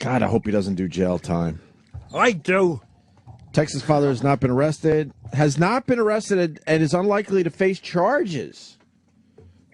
God, I hope he doesn't do jail time. I do. Texas father has not been arrested, and is unlikely to face charges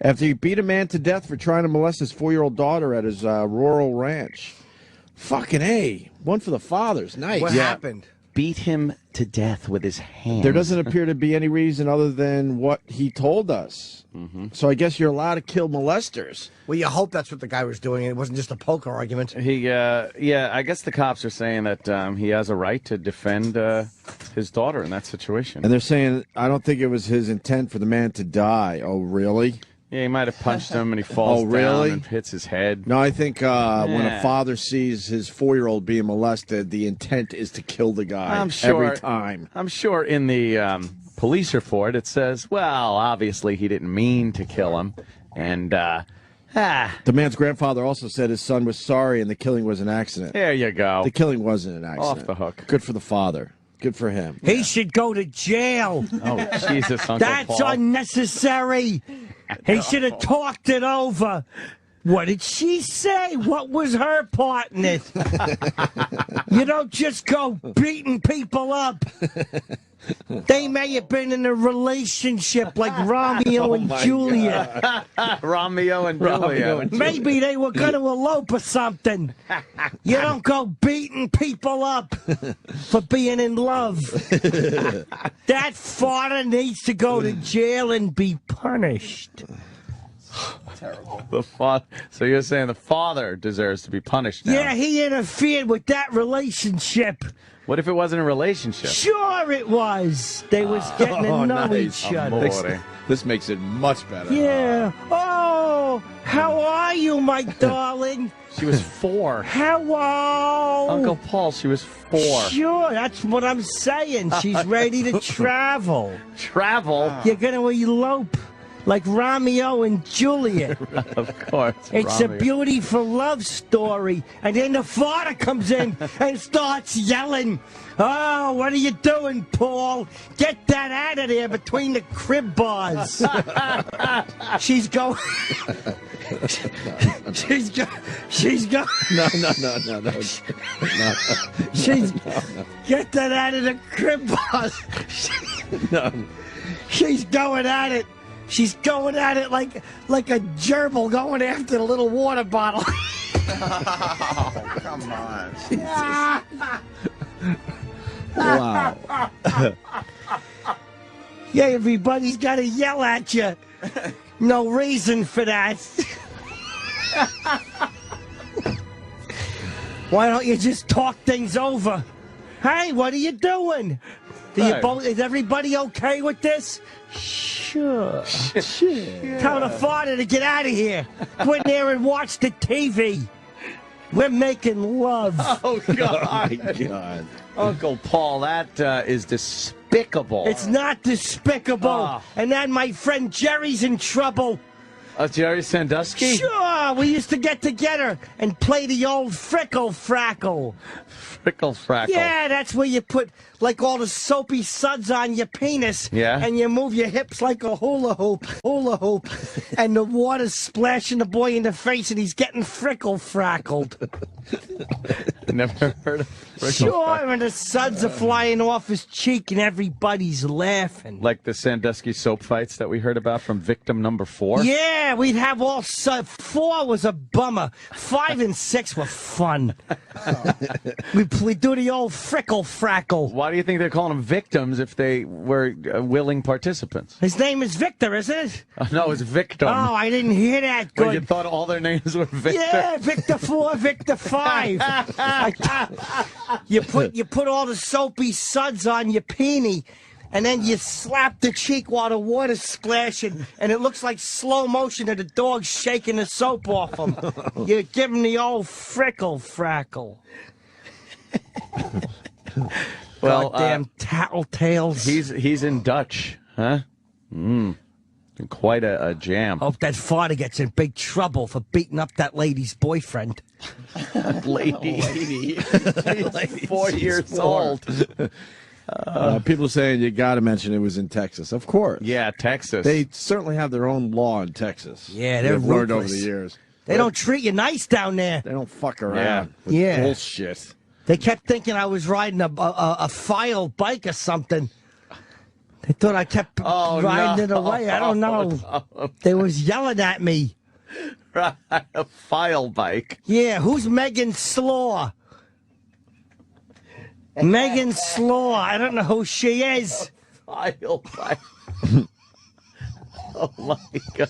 after he beat a man to death for trying to molest his 4-year-old daughter at his rural ranch. Fucking A. One for the fathers. Nice. What happened? Beat him to death with his hands. There doesn't appear to be any reason other than what he told us. So I guess you're allowed to kill molesters. Well, you hope that's what the guy was doing. It wasn't just a poker argument. Yeah, I guess the cops are saying that he has a right to defend his daughter in that situation. And they're saying, I don't think it was his intent for the man to die. Oh, really? Yeah, he might have punched him and he falls down and hits his head. No, I think when a father sees his 4-year-old being molested, the intent is to kill the guy every time. I'm sure in the police report it says, well, obviously he didn't mean to kill him. And the man's grandfather also said his son was sorry and the killing was an accident. There you go. The killing wasn't an accident. Off the hook. Good for the father. Good for him. He should go to jail. Oh, Jesus, Uncle That's Paul. unnecessary. He should have talked it over. What did she say? What was her part in it? You don't just go beating people up. They may have been in a relationship like Romeo and Juliet. Romeo and Juliet. Maybe they were going to elope or something. You don't go beating people up for being in love. That father needs to go to jail and be punished. Terrible. So you're saying the father deserves to be punished now? Yeah, he interfered with that relationship. What if it wasn't a relationship? Sure it was. They was getting to know each other. This makes it much better. Yeah. Oh, how are you, my darling? She was 4. Hello. Uncle Paul, she was 4. Sure, that's what I'm saying. She's ready to travel. Travel? You're going to elope like Romeo and Juliet. Of course. It's Romeo. a beautiful love story. And then the father comes in and starts yelling. Oh, what are you doing, Paul? Get that out of there between the crib bars. She's going. She's going. No. She's. Get that out of the crib bars. No. She's going at it. She's going at it like a gerbil going after the little water bottle. Oh, come on. Wow. Yeah, everybody's got to yell at you. No reason for that. Why don't you just talk things over? Hey, what are you doing? Is everybody okay with this? Sure. Tell the father to get out of here. Go in there and watch the TV. We're making love. Oh, God. Oh, my God. Uncle Paul, that is despicable. It's not despicable. And then my friend Jerry's in trouble. Jerry Sandusky? Sure, we used to get together and play the old Frickle Frackle. Frickle Frackle. Yeah, that's where you put like all the soapy suds on your penis. Yeah. And you move your hips like a hula hoop. And the water's splashing the boy in the face and he's getting Frickle Frackled. Never heard of Frickle Sure, Frackle. and the suds are flying off his cheek and everybody's laughing. Like the Sandusky soap fights that we heard about from victim number 4? Yeah, we'd have all 4 was a bummer. 5 and 6 were fun. We do the old Frickle Frackle. Why do you think they're calling them victims if they were willing participants? His name is Victor, isn't it? No, it's victim. Oh, I didn't hear that good. Well, you thought all their names were Victor? Yeah, Victor 4, Victor 5. You put all the soapy suds on your peenie, and then you slap the cheek while the water's splashing, and it looks like slow motion of the dog shaking the soap off him. You give him the old Frickle Frackle. Well, goddamn tattletales. He's in Dutch, huh? Quite a jam. Hope that father gets in big trouble for beating up that lady's boyfriend. Lady. He's 4 years old. People are saying you got to mention it was in Texas. Of course. Yeah, Texas. They certainly have their own law in Texas. Yeah, they're They've learned over ruthless. the years. They don't treat you nice down there. They don't fuck around with Yeah. bullshit. They kept thinking I was riding a file bike or something. They thought I kept riding it away. I don't know. They was yelling at me. Right, a file bike. Yeah, who's Megan Slaw? Megan Slaw. I don't know who she is. File bike. Oh my God.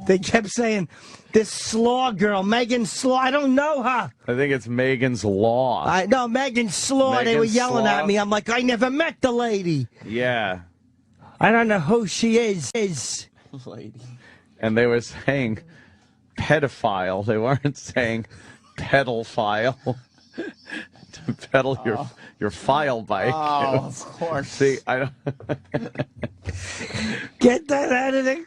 They kept saying, this Slaw girl, Megan Slaw. I don't know her. I think it's Megan's Law. No, Megan Slaw. They were Megan yelling Slaw? at me. I'm like, I never met the lady. Yeah. I don't know who she is. Lady. And they were saying pedophile. They weren't saying pedophile. To pedal your file bike. Oh, of course. See, I don't. Get that out of the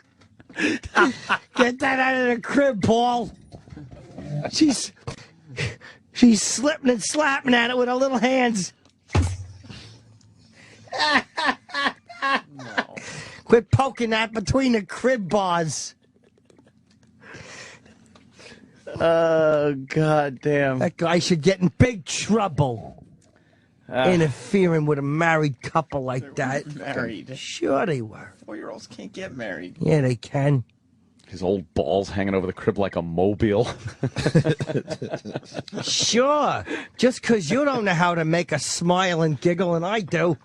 Get that out of the crib, Paul. She's slipping and slapping at it with her little hands. No. Quit poking that between the crib bars. Oh, God damn. That guy should get in big trouble. Interfering with a married couple like that. Married. Sure they were. 4-year-olds can't get married. Yeah, they can. His old balls hanging over the crib like a mobile. Sure. Just because you don't know how to make a smile and giggle, and I do.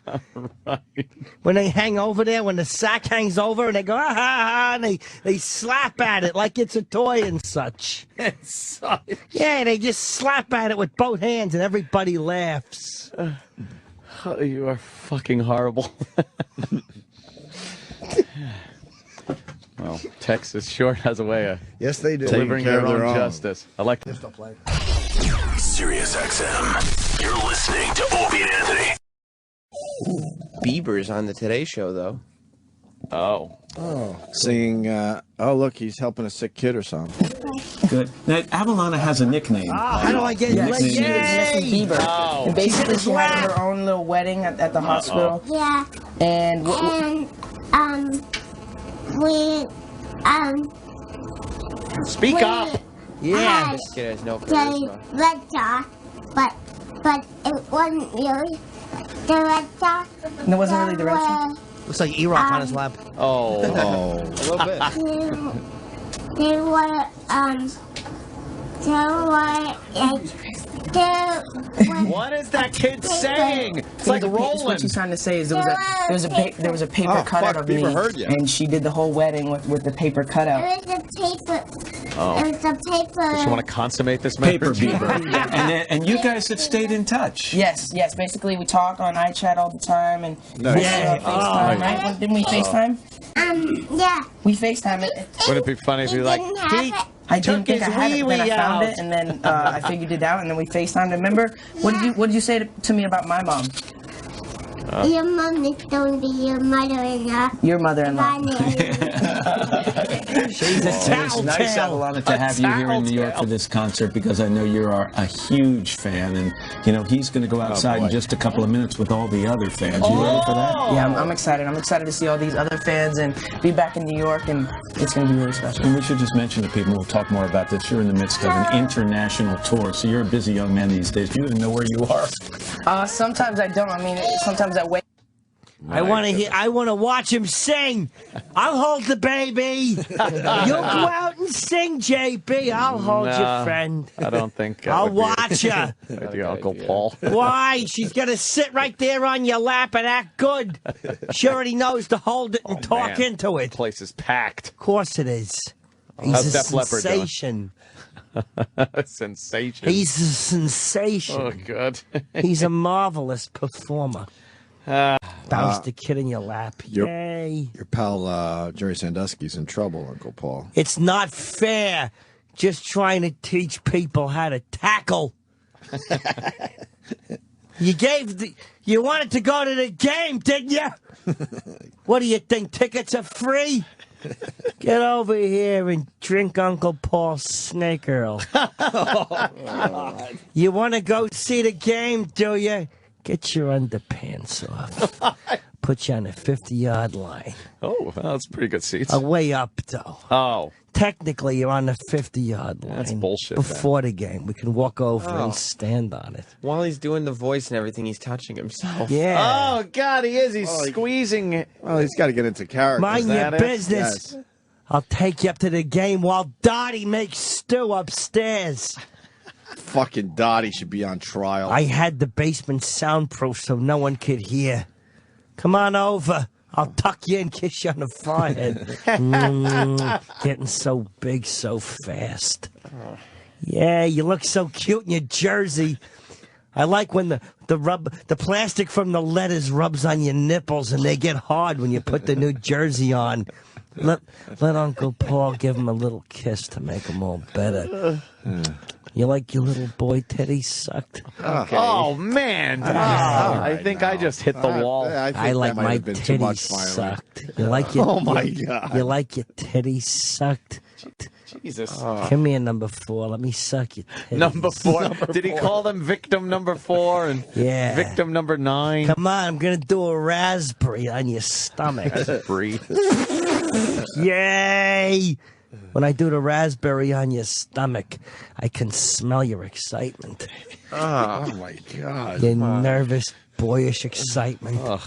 Right. When they hang over there, when the sack hangs over, and they go, ah, ha, ha, and they slap at it like it's a toy and such. Yeah, they just slap at it with both hands, and everybody laughs. Oh, you are fucking horrible. Well, Texas sure has a way of Yes, they do. delivering Taking care their of own their justice. I like Sirius XM. You're listening to Opie and Anthony. Bieber's on the Today Show, though. Oh. Singing, oh, look, he's helping a sick kid or something. Good. Now, Avalana has a nickname. How do I get Mrs. Yay! Bieber. Oh. And basically, She she had laughed. her own little wedding at the hospital. Yeah, And we Speak up. Yeah. this kid has no the charisma. red sauce, but it wasn't really the red sauce. And it wasn't really the red sauce? Looks like E-Rock on his lap. Oh. Oh. A little bit. They were What is that kid saying? It's like What rolling. she's trying to say is there was a paper Oh, cutout fuck, of me, Bieber heard ya. and she did the whole wedding with the paper cutout. It was a paper. Oh. It was a paper. Does she want to consummate this marriage? Paper Bieber. and you guys have stayed in touch. Yes. Basically, we talk on iChat all the time, and Nice. FaceTime, right? Didn't we FaceTime? Yeah. We FaceTime it. Wouldn't it be funny if you like, didn't have it. I didn't Took think I his had it, then I wee-wee found out. it, and then I figured it out, and then we FaceTimed. Remember? What did you say to me about my mom? Your mom is going to be your mother-in-law. Your mother-in-law. She's a And it's nice, tattletale. Avalana, to have you here in New York for this concert because I know you're a huge fan, and he's going to go outside in just a couple of minutes with all the other fans. You ready for that? Yeah, I'm excited. I'm excited to see all these other fans and be back in New York, and it's going to be really special. And we should just mention to people, we'll talk more about this, you're in the midst of an international tour, so you're a busy young man these days. Do you even know where you are? Sometimes I don't. I mean, sometimes I wait. I want to watch him sing. I'll hold the baby. You'll go out and sing, JB. I'll hold your friend. I don't think that I'll would be watch her. with your Uncle Paul. Why? She's going to sit right there on your lap and act good. She already knows to hold it and talk man. into it. The place is packed. Of course it is. He's How's a Def Leppard doing? sensation. Sensation. He's a sensation. Oh, good. He's a marvelous performer. Bounce the kid in your lap. Yay. Your pal Jerry Sandusky's in trouble, Uncle Paul. It's not fair. Just trying to teach people how to tackle. You wanted to go to the game, didn't you? What do you think? Tickets are free? Get over here and drink Uncle Paul's Snake Earl. You want to go see the game, do you? Get your underpants off. put you on the 50-yard line. Oh, well, that's pretty good seats. Way up, though. Oh. Technically, you're on the 50-yard line. That's bullshit, Before the game. We can walk over and stand on it. While he's doing the voice and everything, he's touching himself. Yeah. Oh, God, he is. He's squeezing it. Well, he's got to get into character. Mind your it? business. Yes. I'll take you up to the game while Dottie makes stew upstairs. Fucking Dottie should be on trial. I had the basement soundproof so no one could hear. Come on over. I'll tuck you and kiss you on the forehead. Getting so big so fast. Yeah, you look so cute in your jersey. I like when the plastic from the letters rubs on your nipples and they get hard when you put the new jersey on. Let Uncle Paul give him a little kiss to make him all better. You like your little boy Teddy sucked? Okay. Oh, man. I think I just hit the wall. I like my titty sucked. You like your Oh my God. You like your titty sucked? Jesus. Come here, number 4. Let me suck your titties. Number 4. Did he call them victim number 4 and Yeah. victim number 9? Come on, I'm gonna do a raspberry on your stomach. Breathe. Yay! When I do the raspberry on your stomach, I can smell your excitement. Oh my God. Your nervous, boyish excitement. Ugh.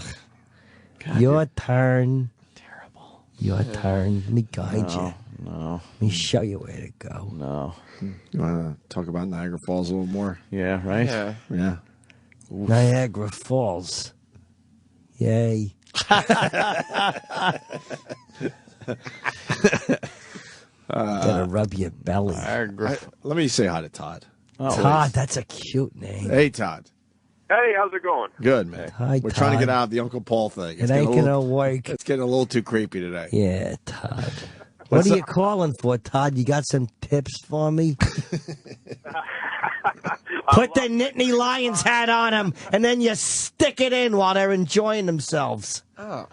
Your turn. Terrible. Your turn. Let me guide you. No. Let me show you where to go. No. You want to talk about Niagara Falls a little more? Yeah, right? Yeah. Yeah. Niagara Falls. Yay. Gotta rub your belly. Let me say hi to Todd. Todd, that's a cute name. Hey, Todd. Hey, how's it going? Good, man. Hi, We're trying to Todd. get out of the Uncle Paul thing. It ain't gonna work. It's getting a little too creepy today. Yeah, Todd. What are you calling for, Todd? You got some tips for me? Put the Nittany Lions hat on them, and then you stick it in while they're enjoying themselves. Oh.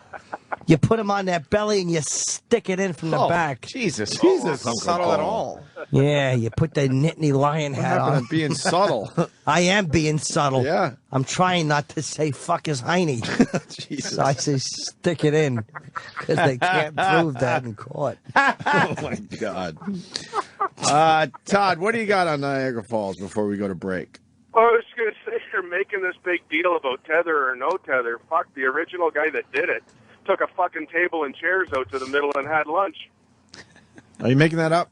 You put them on their belly, and you stick it in from the back. Jesus. Uncle Subtle Paul. at all. Yeah, you put the Nittany Lion hat on. Being subtle. I am being subtle. Yeah. I'm trying not to say fuck his hiney. Jesus. So I say stick it in, because they can't prove that in court. Oh, my God. Todd, what do you got on Niagara Falls before we go to break? Well, I was going to say you're making this big deal about tether or no tether. Fuck, the original guy that did it took a fucking table and chairs out to the middle and had lunch. Are you making that up?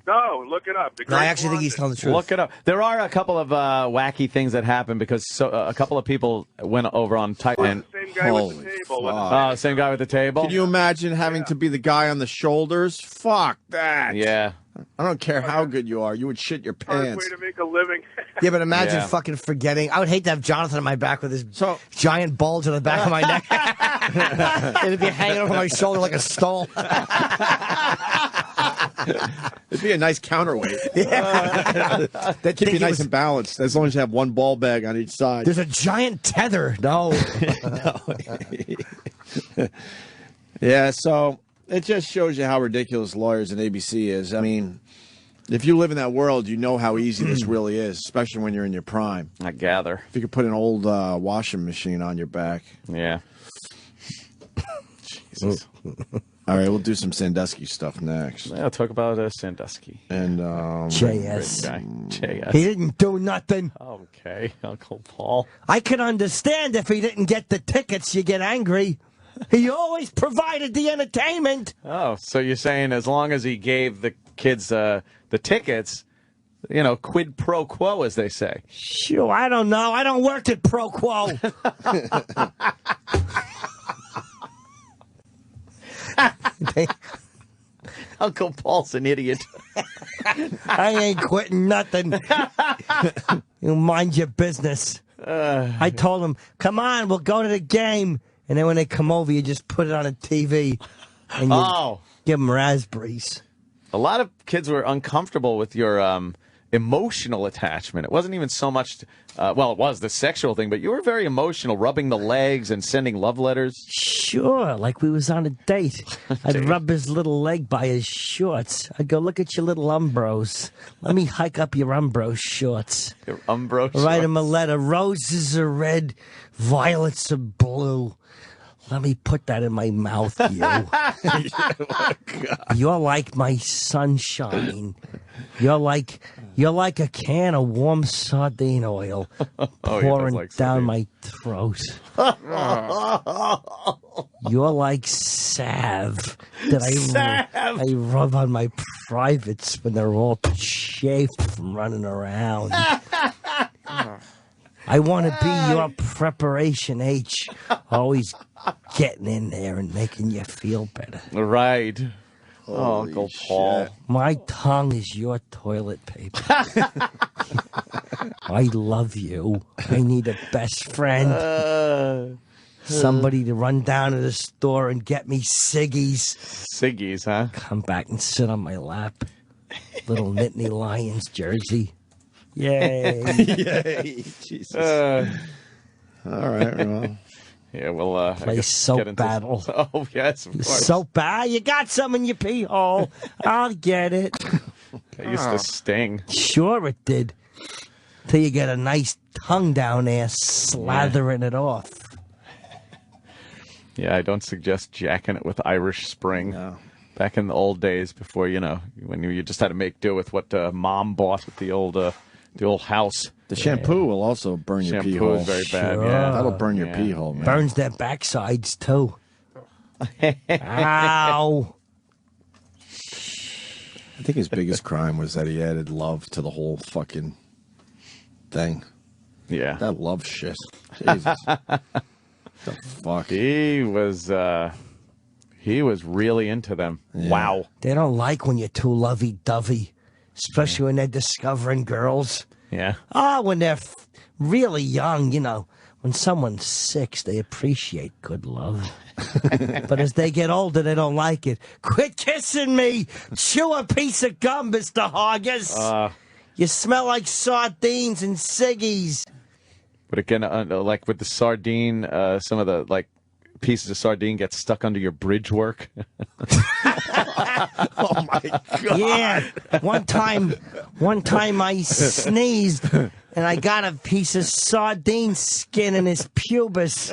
No, look it up. The No, I Great actually think he's Blonde. telling the truth. Look it up. There are a couple of wacky things that happened because a couple of people went over on Titan. The same guy with Holy the table. fuck. Same guy with the table? Can you imagine having to be the guy on the shoulders? Fuck that. Yeah. I don't care how good you are. You would shit your Hard pants. way to make a living. Yeah, but imagine Yeah. fucking forgetting. I would hate to have Jonathan on my back with his So- giant bulge on the back of my neck. It'd be hanging over my shoulder like a stole. It'd be a nice counterweight. They'd Keep you think it nice was- and balanced, as long as you have one ball bag on each side. There's a giant tether. No. Yeah, so it just shows you how ridiculous lawyers and ABC is. I mean, if you live in that world, you know how easy this really is, especially when you're in your prime. I gather. If you could put an old washing machine on your back. Yeah. Jesus. All right, we'll do some Sandusky stuff next. Yeah, talk about Sandusky. And JS. Guy. JS. He didn't do nothing. Okay, Uncle Paul. I could understand if he didn't get the tickets, you get angry. He always provided the entertainment. Oh, so you're saying as long as he gave the kids the tickets, quid pro quo, as they say. Sure, I don't know. I don't work at Pro Quo. Uncle Paul's an idiot. I ain't quitting nothing. You mind your business. I told him, come on, we'll go to the game. And then when they come over, you just put it on a TV and you give them raspberries. A lot of kids were uncomfortable with your emotional attachment. It wasn't even so much, it was the sexual thing, but you were very emotional, rubbing the legs and sending love letters. Sure, like we was on a date. I'd rub his little leg by his shorts. I'd go, look at your little Umbros. Let me hike up your Umbro shorts. Your Umbro Write him a letter. Roses are red, violets are blue. Let me put that in my mouth, you. You're like my sunshine. You're like a can of warm sardine oil pouring down my throat. You're like salve that I rub on my privates when they're all chafed from running around. I want to be your preparation H, always getting in there and making you feel better. Right. Oh, Uncle Paul. My tongue is your toilet paper. I love you. I need a best friend. Somebody to run down to the store and get me ciggies. Ciggies, huh? Come back and sit on my lap. Little Nittany Lions jersey. Yay. Yay. Jesus. All right, well. Yeah, we'll play soap battle. Oh, yes, of course. Soap battle. You got some in your pee hole. I'll get it. It used to sting. Sure it did. Till you get a nice tongue down there slathering it off. Yeah, I don't suggest jacking it with Irish Spring. No. Back in the old days before, when you just had to make do with what Mom bought at the old house. The shampoo will also burn your pee hole. Shampoo is very bad, Sure. yeah. That'll burn your pee hole, man. Burns their backsides, too. Ow. I think his biggest crime was that he added love to the whole fucking thing. Yeah. That love shit. Jesus. The fuck? He was really into them. Yeah. Wow. They don't like when you're too lovey-dovey, especially when they're discovering girls. Yeah. When they're really young, when someone's 6, they appreciate good love. But as they get older, they don't like it. Quit kissing me! Chew a piece of gum, Mr. Hoggers! You smell like sardines and ciggies. But again, like with the sardine, some of the pieces of sardine get stuck under your bridge work. Oh my God. Yeah. One time I sneezed and I got a piece of sardine skin in his pubis.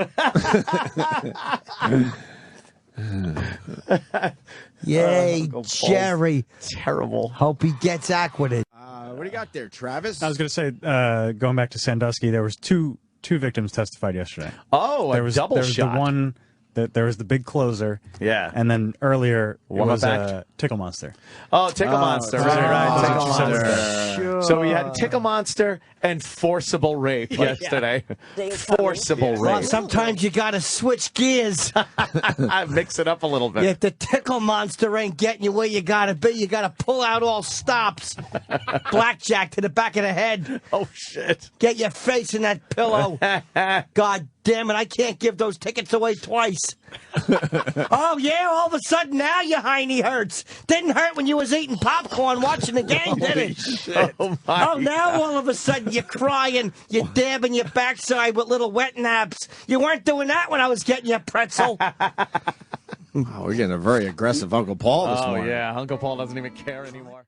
Yay, Jerry. Terrible. Hope he gets acquitted. What do you got there, Travis? I was going to say, going back to Sandusky, there was two victims testified yesterday. Oh, there was double there was shot. The one that there was the big closer. Yeah. And then earlier it was back? Tickle Monster. Oh, Tickle Monster. Right. Tickle Monster. Sure. So we had Tickle Monster and forcible rape yesterday. Forcible rape. Well, sometimes you got to switch gears. Mix it up a little bit. If the Tickle Monster ain't getting you where you got to be, you got to pull out all stops. Blackjack to the back of the head. Oh, shit. Get your face in that pillow. God damn it, I can't give those tickets away twice. Oh, yeah, all of a sudden now your hiney hurts. Didn't hurt when you was eating popcorn watching the game, did it? Shit. Oh, Now all of a sudden you're crying, you're dabbing your backside with little wet naps. You weren't doing that when I was getting your pretzel. Oh, we're getting a very aggressive Uncle Paul this morning. Oh, yeah, Uncle Paul doesn't even care anymore.